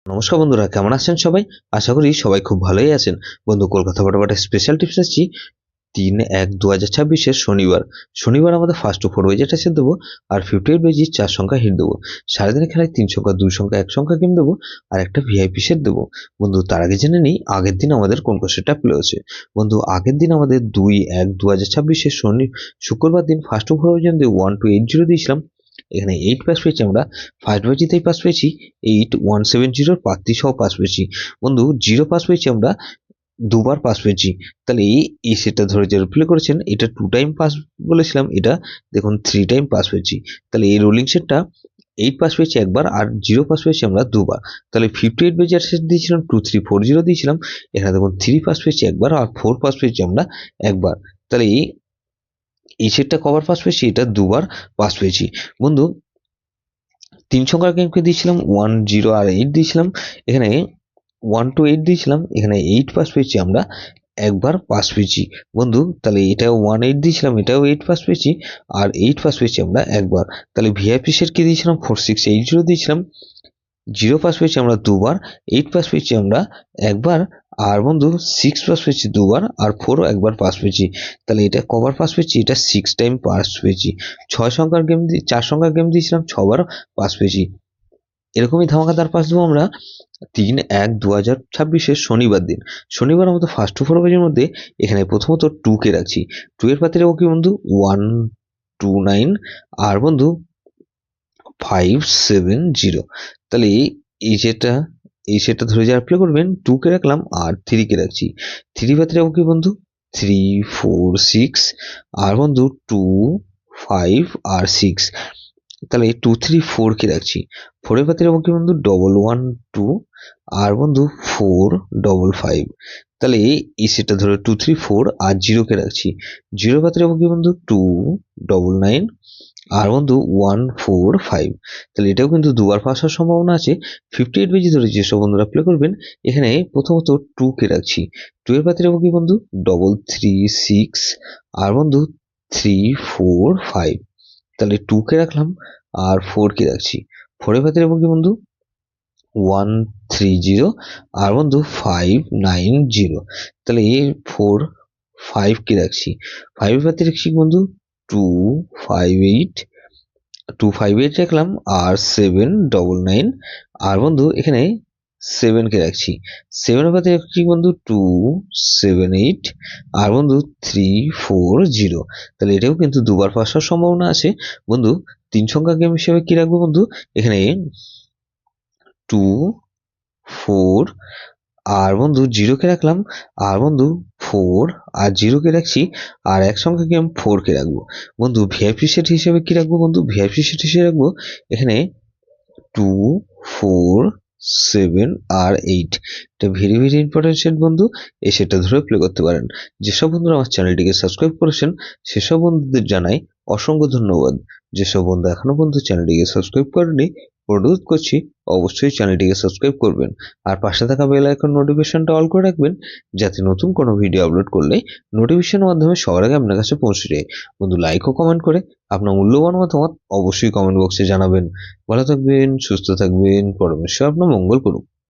নমস্কার বন্ধুরা, কেমন আছেন সবাই? আশা করি সবাই খুব ভালোই আছেন। বন্ধু, কলকাতা ফটাফটের স্পেশাল টিপস আসছি 3/1/2026 শনিবার আমাদের ফার্স্ট টু 4 বাজেট আছে দেবো, আর 58 বেজি 4 সংখ্যা হিট দেবো। সারাদিনের খেলায় 3 সংখ্যা 2 সংখ্যা 1 সংখ্যা গেম দেবো, আর একটা ভিআইপি সেট দেবো। বন্ধু, তার আগে জেনে নিই আগের দিন আমাদের কোন কোন সেটটা প্লে হয়েছে। বন্ধু, আগের দিন আমাদের 2/1/2026 শুক্রবার দিন ফার্স্ট টু 4 পর্যন্ত 1280 দিয়েছিলাম। এখানে 8 পাস পেয়েছি আমরা। ফার্স্ট বাজিতেই পাস পেয়েছি 8170 প্রার্থী সহ পাস পেয়েছি। বন্ধু, 0 পাস পেয়েছি আমরা, দুবার পাস পেয়েছি। তাহলে এই সেটটা ধরে যে প্লে করেছেন, এটা 2 টাইম পাস বলেছিলাম, এটা দেখুন 3 টাইম পাস পেয়েছি। তাহলে এই রোলিং সেটটা 8 পাস পেয়েছি একবার, আর 0 পাস পেয়েছি আমরা দুবার। তাহলে 58 বেজার সেট দিয়েছিলাম 2340 দিয়েছিলাম, এখানে দেখুন 3 পাস পেয়েছি একবার, আর 4 পাস পেয়েছি আমরা একবার। তাহলে এই সেটটা কবার পাস পেয়েছি, এটা দুবার পাস পেয়েছি। বন্ধু, 3 সংখ্যার গেমকে দিয়েছিলাম 1 0 আর 8 দিয়েছিলাম, এখানে 1 to 8 দিয়েছিলাম, এখানে 8 পাস পেয়েছি আমরা একবার পাস পেয়েছি। বন্ধু, তাহলে এটাও 1 8 দিয়েছিলাম, এটাও 8 পাস পেয়েছি, আর 8 পাস পেয়েছি আমরা একবার। তাহলে ভিআইপি সেট কি দিয়েছিলাম 4680 দিয়েছিলাম, 0 পাস পেয়েছি আমরা দুবার, 8 পাস পেয়েছি আমরা একবার, আর বন্ধু 6 পাস পেয়েছি দুবার, আর 4 একবার পাস পেয়েছি। তাহলে এটা কবার পাস পেয়েছি, এটা 6 টাইম পাস পেয়েছি। 4 সংখ্যার গেম দিয়েছিলাম 6 বার পাস পেয়েছি। এরকমই ধামাকাদার পাস দেবো আমরা 3/1/2026 শনিবার দিন। শনিবার আমাদের ফার্স্ট টু 4 পেজের মধ্যে এখানে প্রথমত 2 কে রাখছি। 2 এর পাতে রাখবো কি বন্ধু 129, আর বন্ধু 570। তাহলে এই সেটটা ধরে যারা প্লে করবেন 2 কে রাখলাম আর 3 কে রাখছি। 3 পাতে রাখবো কি বন্ধু 3 4 6, আর বন্ধু 2 5 আর 6। তাহলে 2 3 4 কে রাখছি। 4 এর পাতে রাখবো কি বন্ধু 112, আর বন্ধু 4 5 5। তাহলে এই সেটটা ধরে 2 3 4 আর 0 কে রাখছি। 0 পাতে রাখবো কি বন্ধু 2 9 আর বন্ধু 1 4 5। তাহলে এটাও কিন্তু দুবার পাস হওয়ার সম্ভাবনা আছে। 58 বেজি ধরে যেসব বন্ধুরা প্লে করবেন, এখানে প্রথমত 2 কে রাখছি। 2 এর পাতে রাখবো কি বন্ধু 3 6, আর বন্ধু 3 4 5। তাহলে 2 কে রাখলাম আর 4 কে রাখছি। 4 এর পাতে রাখবো কি বন্ধু 130, আর বন্ধু 590। তাহলে 4 5 কে রাখছি। 5 এর পাতে রাখছি বন্ধু 258, 258 রাখলাম, আর 799, আর বন্ধু এখানে 7 কে রাখছি। 7 এর পাতে রাখছি বন্ধু 278, আর বন্ধু 340। তাহলে এটাও কিন্তু দুবার পাস হওয়ার সম্ভাবনা আছে। বন্ধু, 3 সংখ্যা গেম হিসেবে কি রাখবো বন্ধু, এখানে 2 4, আর বন্ধু 0 কে রাখলাম, আর বন্ধু 4 আর 0 কে রাখছি, আর এক সংখ্যা গেম 4 কে রাখবো। বন্ধু, ভিআইপি সেট হিসেবে কি রাখবো বন্ধু, ভিআইপি সেট হিসেবে রাখবো এখানে 2 4 7 আর 8। এটা ভেরি ভেরি ইম্পর্টেন্ট সেট বন্ধু, এই সেটটা ধরে প্লে করতে পারেন। যেসব বন্ধুরা আমার চ্যানেলটিকে সাবস্ক্রাইব করেছেন সেসব বন্ধুদের জানাই অসংখ্য ধন্যবাদ। যেসব বন্ধু এখনো পর্যন্ত চ্যানেলটিকে সাবস্ক্রাইব করেনি, অনুরোধ করছি অবশ্যই চ্যানেলটিকে সাবস্ক্রাইব করবেন, আর পাশে থাকা বেল আইকন নোটিফিকেশনটা অল করে রাখবেন, যাতে নতুন কোনো ভিডিও আপলোড করলে নোটিফিকেশনের মাধ্যমে সবার আগে আপনার কাছে পৌঁছে যায়। বন্ধু, লাইক ও কমেন্ট করে আপনার মূল্যবান মতামত অবশ্যই কমেন্ট বক্সে জানাবেন। ভালো থাকবেন, সুস্থ থাকবেন, পরমেশ্বর আপনার মঙ্গল করুন।